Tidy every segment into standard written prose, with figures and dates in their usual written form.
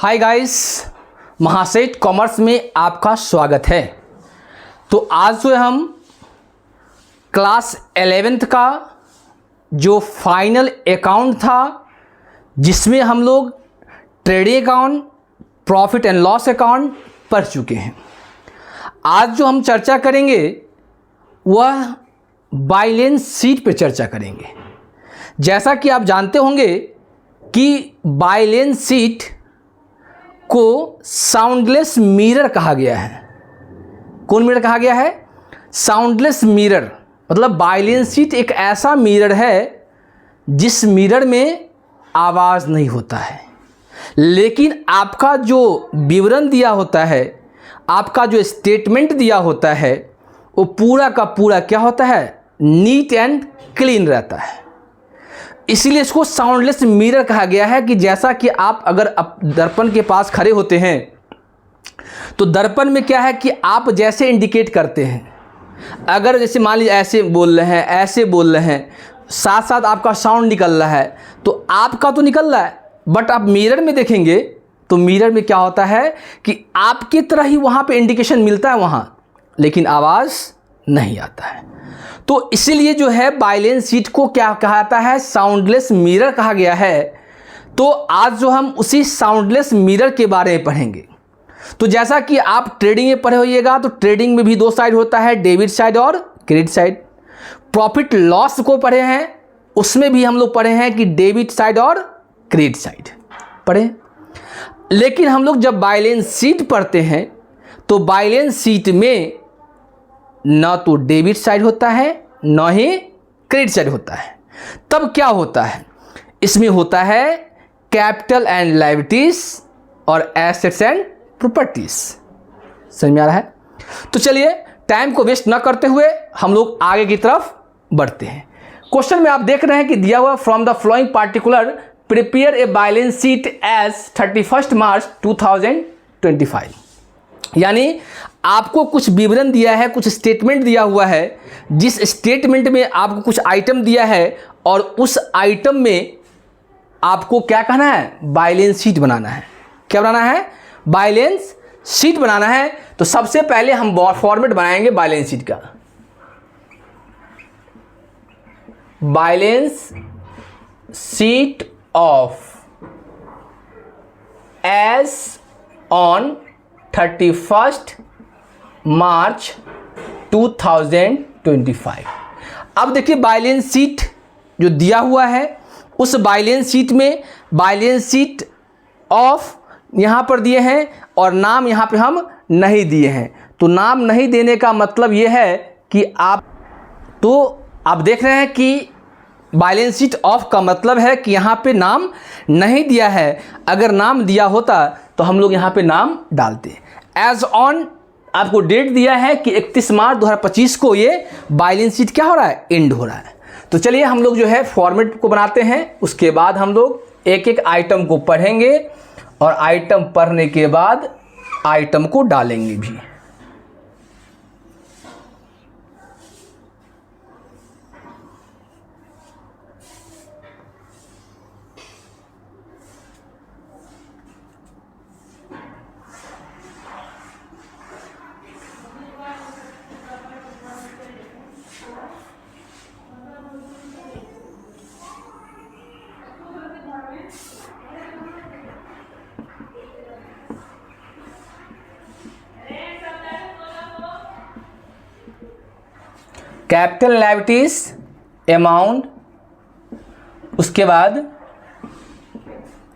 Hi guys, Mahaseth commerce में आपका स्वागत है। तो आज जो हम क्लास 11th का जो फाइनल अकाउंट था जिसमें हम लोग trading account, profit and loss account पढ़ चुके हैं। आज जो हम चर्चा करेंगे वह बैलेंस शीट पे चर्चा करेंगे। जैसा कि आप जानते होंगे कि बैलेंस शीट को साउंडलेस मिरर कहा गया है। कौन मिरर कहा गया है? Soundless mirror. मतलब बैलेंस शीट एक ऐसा मिरर है जिस मिरर में आवाज़ नहीं होता है, लेकिन आपका जो विवरण दिया होता है, आपका जो स्टेटमेंट दिया होता है, वो पूरा का पूरा क्या होता है? नीट एंड क्लीन रहता है। इसीलिए इसको साउंडलेस मिरर कहा गया है कि जैसा कि आप अगर दर्पण के पास खड़े होते हैं तो दर्पण में क्या है कि आप जैसे इंडिकेट करते हैं, अगर जैसे मान लीजिए ऐसे बोल रहे हैं, ऐसे बोल रहे हैं, साथ साथ आपका साउंड निकल रहा है, तो आपका तो निकल रहा है, बट आप मिरर में देखेंगे तो मिरर में क्या होता है कि आपकी तरह ही वहाँ पे इंडिकेशन मिलता है वहाँ, लेकिन आवाज़ नहीं आता है। तो इसीलिए जो है बैलेंस शीट को क्या कहा जाता है? साउंडलेस मिरर कहा गया है। तो आज जो हम उसी साउंडलेस मिरर के बारे में पढ़ेंगे। तो जैसा कि आप ट्रेडिंग में पढ़े होइएगा, तो ट्रेडिंग में भी दो साइड होता है, डेबिट साइड और क्रेडिट साइड। प्रॉफिट लॉस को पढ़े हैं, उसमें भी हम लोग पढ़े हैं कि डेबिट साइड और क्रेडिट साइड पढ़े। लेकिन हम लोग जब बैलेंस शीट पढ़ते हैं तो बैलेंस शीट में ना तो डेबिट साइड होता है ना ही क्रेडिट साइड होता है। तब क्या होता है? इसमें होता है कैपिटल एंड लायबिलिटीज और एसेट्स एंड प्रॉपर्टीज। समझ में आ रहा है? तो चलिए टाइम को वेस्ट ना करते हुए हम लोग आगे की तरफ बढ़ते हैं। क्वेश्चन में आप देख रहे हैं कि दिया हुआ from the flowing particular prepare a balance sheet as 31 March 2025। यानी आपको कुछ विवरण दिया है, कुछ स्टेटमेंट दिया हुआ है, जिस स्टेटमेंट में आपको कुछ आइटम दिया है और उस आइटम में आपको क्या कहना है? बैलेंस शीट बनाना है। क्या बनाना है? बैलेंस शीट बनाना है। तो सबसे पहले हम फॉर्मेट बनाएंगे बैलेंस शीट का। Balance sheet of as on 31 March 2025। अब देखिए बैलेंस शीट जो दिया हुआ है, उस बैलेंस शीट में बैलेंस शीट ऑफ यहाँ पर दिए हैं और नाम यहाँ पे हम नहीं दिए हैं। तो नाम नहीं देने का मतलब ये है कि आप देख रहे हैं कि बैलेंस शीट ऑफ का मतलब है कि यहाँ पे नाम नहीं दिया है। अगर नाम दिया होता तो हम लोग यहाँ पे नाम डालते। एज ऑन आपको डेट दिया है कि 31 मार्च 2025 को ये बैलेंस शीट क्या हो रहा है? एंड हो रहा है। तो चलिए हम लोग जो है फॉर्मेट को बनाते हैं, उसके बाद हम लोग एक एक आइटम को पढ़ेंगे और आइटम पढ़ने के बाद आइटम को डालेंगे भी। कैपिटल लायबिलिटीज अमाउंट, उसके बाद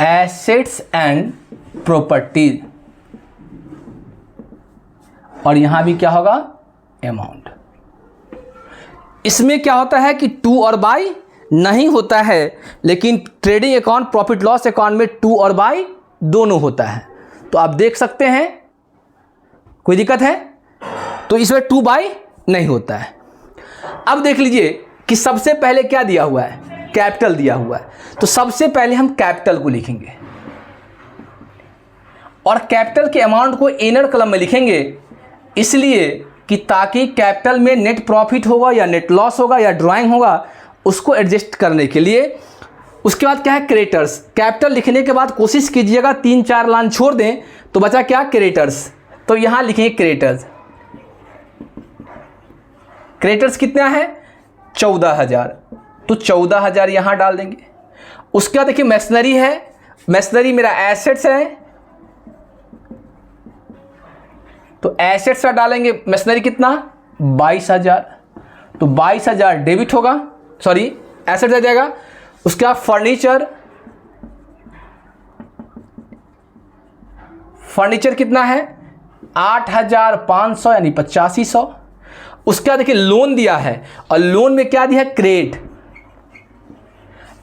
एसेट्स एंड प्रॉपर्टीज, और यहां भी क्या होगा? अमाउंट। इसमें क्या होता है कि टू और बाई नहीं होता है, लेकिन trading account, profit loss account में टू और बाई दोनों होता है। तो आप देख सकते हैं, कोई दिक्कत है? तो इसमें टू बाई नहीं होता है। अब देख लीजिए कि सबसे पहले क्या दिया हुआ है? कैपिटल दिया हुआ है। तो सबसे पहले हम कैपिटल को लिखेंगे और कैपिटल के अमाउंट को इनर कॉलम में लिखेंगे, इसलिए कि ताकि कैपिटल में नेट प्रॉफिट होगा या नेट लॉस होगा या ड्राइंग होगा, उसको एडजस्ट करने के लिए उसके बाद क्या है क्रेडिटर्स। कैपिटल लिखने के बाद कोशिश कीजिएगा 3-4 लाइन छोड़ दें, तो बचा क्या क्रेडिटर्स। तो यहाँ लिखेंगे क्रेडिटर्स। क्रेडिटर्स कितना है 14,000, तो 14,000 यहाँ डाल देंगे। उसके बाद देखिए मशीनरी है, मशीनरी मेरा एसेट्स है, तो एसेट्स का डालेंगे मशीनरी कितना 22,000, तो 22,000 डेबिट होगा, सॉरी एसेट्स आ जाएगा। उसके बाद फर्नीचर, फर्नीचर कितना है 8,500 यानी 8500। उसके बाद देखिए लोन दिया है, और लोन में क्या दिया है क्रेडिट,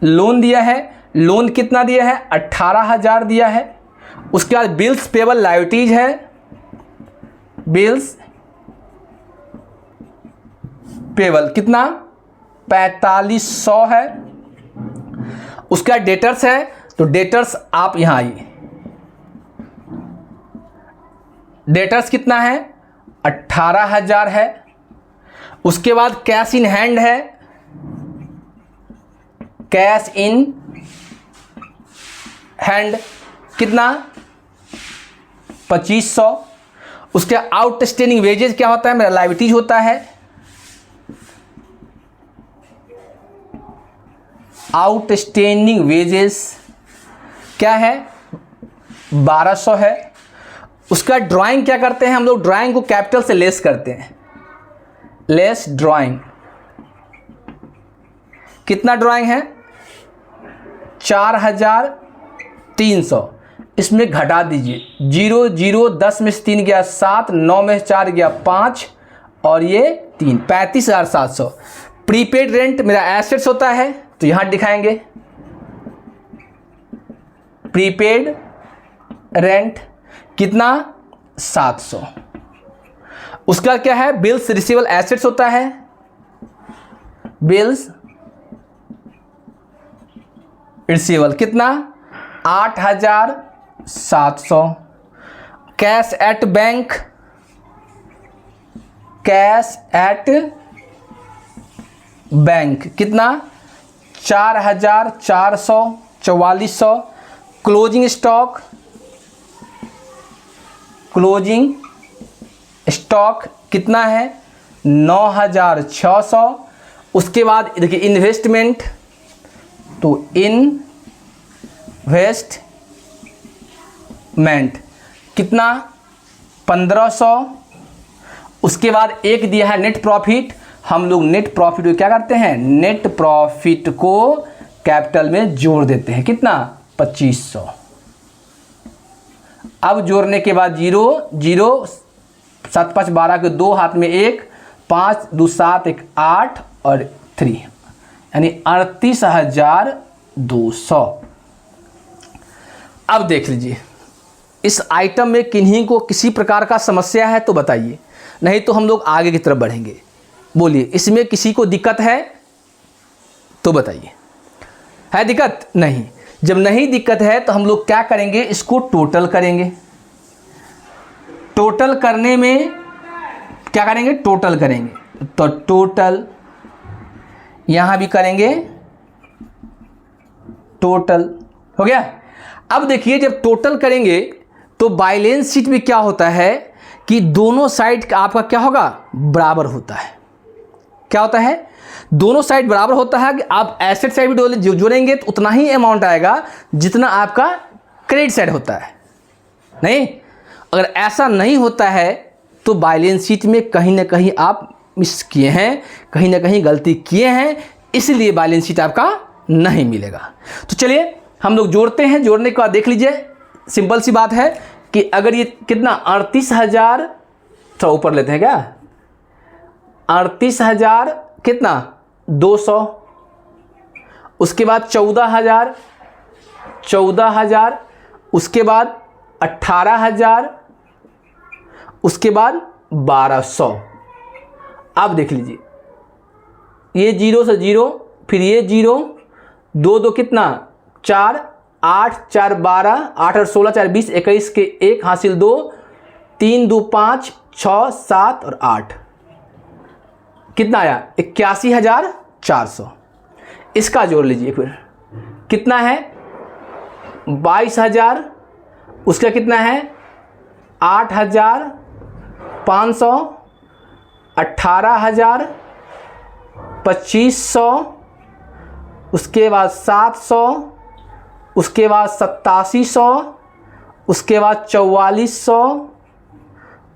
लोन दिया है, लोन कितना दिया है 18,000 दिया है। उसके बाद बिल्स पेबल लायबिलिटीज है, बिल्स पेबल कितना 4500 है। उसके बाद डेटर्स है, तो डेटर्स आप यहां आइए, डेटर्स कितना है 18,000 है। उसके बाद कैश इन हैंड है, कैश इन हैंड कितना 2500। उसके आउटस्टैंडिंग वेजेस क्या होता है मेरा लायबिलिटीज होता है, आउटस्टैंडिंग वेजेस क्या है 1200 है। उसका ड्राइंग क्या करते हैं हम लोग, ड्राइंग को कैपिटल से लेस करते हैं, लेस ड्राइंग कितना ड्राइंग है 4,300, इसमें घटा दीजिए 0 0 10 में से 3 गया 7, 9 में से 4 गया 5 और ये 3, 35,700। प्रीपेड रेंट मेरा एसेट्स होता है, तो यहां दिखाएंगे प्रीपेड रेंट कितना 700। उसका क्या है बिल्स रिसीवेबल एसेट्स होता है, बिल्स रिसीवेबल कितना 8,700। Cash at bank, cash at bank कितना 4,400 4400। क्लोजिंग स्टॉक, क्लोजिंग स्टॉक कितना है 9,600। उसके बाद देखिए इन्वेस्टमेंट, तो इन्वेस्टमेंट कितना 1,500। उसके बाद एक दिया है नेट प्रॉफिट, हम लोग नेट प्रॉफिट को क्या करते हैं नेट प्रॉफिट को कैपिटल में जोड़ देते हैं कितना 2,500। अब जोड़ने के बाद 0 0 7 5 12 के 2 हाथ में 1 5 2 7 1 8 और 3 यानी 38,200। अब देख लीजिए इस आइटम में किन्हीं को किसी प्रकार का समस्या है तो बताइए, नहीं तो हम लोग आगे की तरफ बढ़ेंगे। बोलिए इसमें किसी को दिक्कत है तो बताइए, है दिक्कत? नहीं। जब नहीं दिक्कत है तो हम लोग क्या करेंगे इसको टोटल करेंगे। टोटल करने में क्या करेंगे टोटल करेंगे, तो टोटल यहां भी करेंगे टोटल हो गया। अब देखिए जब टोटल करेंगे तो बैलेंस शीट में क्या होता है कि दोनों साइड आपका क्या होगा बराबर होता है। क्या होता है दोनों साइड बराबर होता है कि आप एसेट साइड भी जोड़ेंगे तो उतना ही अमाउंट आएगा जितना आपका क्रेडिट साइड होता है। नहीं, अगर ऐसा नहीं होता है तो बैलेंस शीट में कहीं ना कहीं आप मिस किए हैं, कहीं ना कहीं गलती किए हैं, इसलिए बैलेंस शीट आपका नहीं मिलेगा। तो चलिए हम लोग जोड़ते हैं। जोड़ने के बाद देख लीजिए सिंपल सी बात है कि अगर ये कितना 38,000 तो ऊपर लेते हैं क्या 38,000 कितना 200। उसके बाद 14,000 उसके बाद 18,000 उसके बाद 1,200। अब देख लीजिए ये 0 से 0 फिर ये 0 2 2 कितना 4 8 4 12 8 और 16 4 20 21 के 1 हासिल 2 3 2 5 6 7 और 8 कितना आया 81,400। इसका जोड़ लीजिए फिर कितना है 22,000, उसका कितना है 8,500, 18,000, 2,500, उसके बाद 700, उसके बाद 8700, उसके बाद 4400,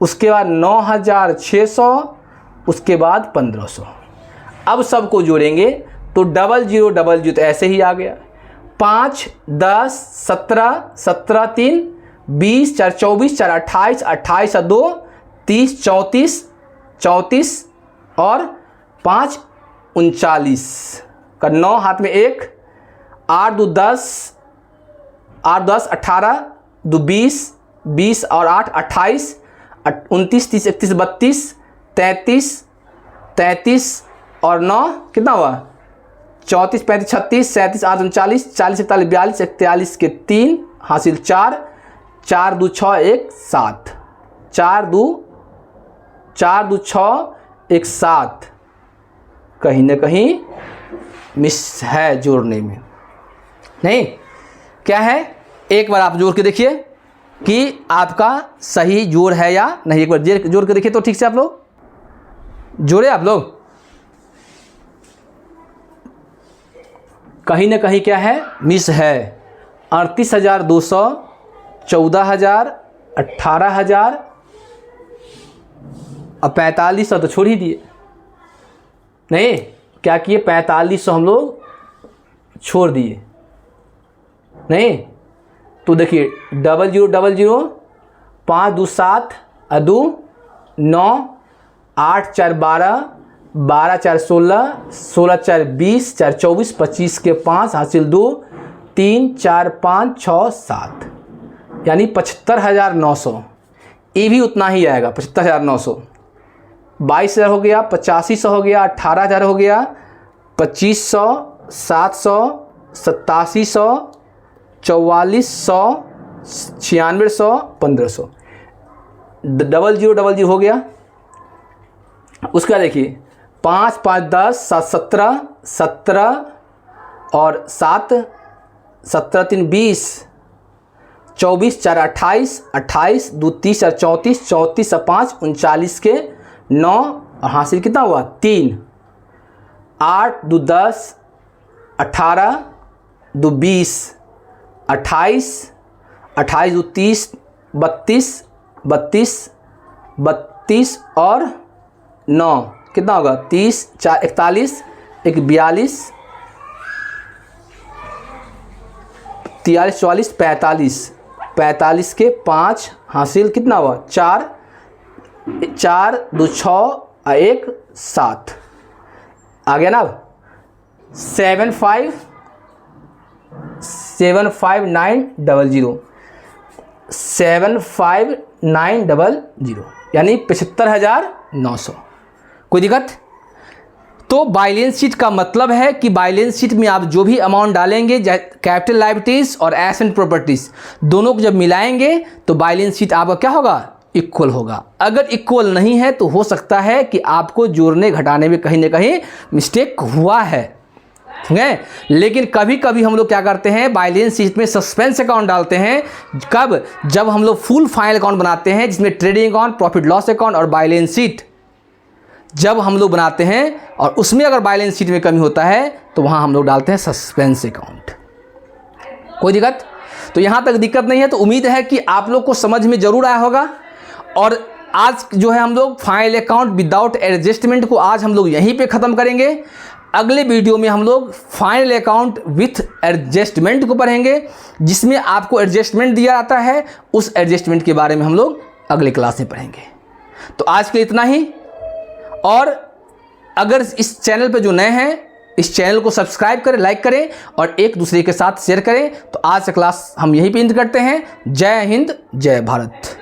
उसके बाद 9,600, उसके बाद 1,500। अब सबको जोड़ेंगे तो 0000 तो ऐसे ही आ गया। 5, 10, 17, 17 3, 20, 4 24, 4 28, 28 2, 30, 34, 34 और 5 39 का 9 हाथ में 1, 8 2 10, 8 10 18, 2 20, 20 और 8 28, 29 30 31 32, 33, 33 और 9 कितना हुआ 34 35 36 37 8 39 40 41 42 41 के 3 हासिल 4, 4 2 6 1 7, 4 2 6 1 7। कहीं ना कहीं मिस है जोड़ने में, नहीं क्या है, एक बार आप जोड़ के देखिए कि आपका सही जोड़ है या नहीं। एक बार जोड़ के देखिए तो ठीक से आप लोग जोड़े, आप लोग कहीं ना कहीं क्या है मिस है। 38,200, 14,000, 18,000 और 4500 तो छोड़ ही दिए, नहीं क्या किए 4500 हम लोग छोड़ दिए, नहीं तो देखिए 0000, 5 2 7 2 9, 8 4 12, 12 4 16, 16 4 20, 4 24, 25 के 5 हासिल 2, 3 4 5 6 7 यानी 75,900। ये भी उतना ही आएगा 75,900। 22,000 हो गया, 8500 हो गया, 18,000 हो गया, 2500, 700, 8700, 4400, 9600, 1500। 0000 हो गया। उसका देखिए 5 5 10 7 17, 17 और 7 17 3 20, 24 4 28, 28 2 30 4 34, 34 और 5 39 के 9 और हासिल कितना हुआ 3, 8 2 10, 18 2 20, 28 28 2 30, 32 32 32 और 9 कितना होगा 30 4 41 1 42 43 44 45 45 के 5 हासिल कितना हुआ 4 4 2 6 और 1 7 आ गया ना। 75900 75900 यानी 75,900। कोई दिक्कत? तो बैलेंस शीट का मतलब है कि बैलेंस शीट में आप जो भी अमाउंट डालेंगे कैपिटल लायबिलिटीज और एसेट प्रॉपर्टीज दोनों को जब मिलाएंगे तो बैलेंस शीट आपका क्या होगा इक्वल होगा। अगर इक्वल नहीं है तो हो सकता है कि आपको जोड़ने घटाने में कहीं ना कहीं मिस्टेक हुआ है, ठीक है। लेकिन कभी कभी हम लोग क्या करते हैं बैलेंस शीट में सस्पेंस अकाउंट डालते हैं। कब? जब हम लोग फुल फाइनल अकाउंट बनाते हैं जिसमें trading account, profit loss account और बैलेंस शीट जब हम लोग बनाते हैं और उसमें अगर बैलेंस शीट में कमी होता है तो वहां हम लोग डालते हैं सस्पेंस अकाउंट। कोई दिक्कत? तो यहां तक दिक्कत नहीं है। तो उम्मीद है कि आप लोग को समझ में जरूर आया होगा। और आज जो है हम लोग फाइनल अकाउंट विदाउट एडजस्टमेंट को आज हम लोग यहीं पे ख़त्म करेंगे। अगले वीडियो में हम लोग फाइनल अकाउंट विथ एडजस्टमेंट को पढ़ेंगे जिसमें आपको एडजस्टमेंट दिया जाता है। उस एडजस्टमेंट के बारे में हम लोग अगले क्लास में पढ़ेंगे। तो आज के लिए इतना ही। और अगर इस चैनल पे जो नए हैं इस चैनल को सब्सक्राइब करें, लाइक करें और एक दूसरे के साथ शेयर करें। तो आज का क्लास हम यहीं पे एंड करते हैं। जय हिंद, जय भारत।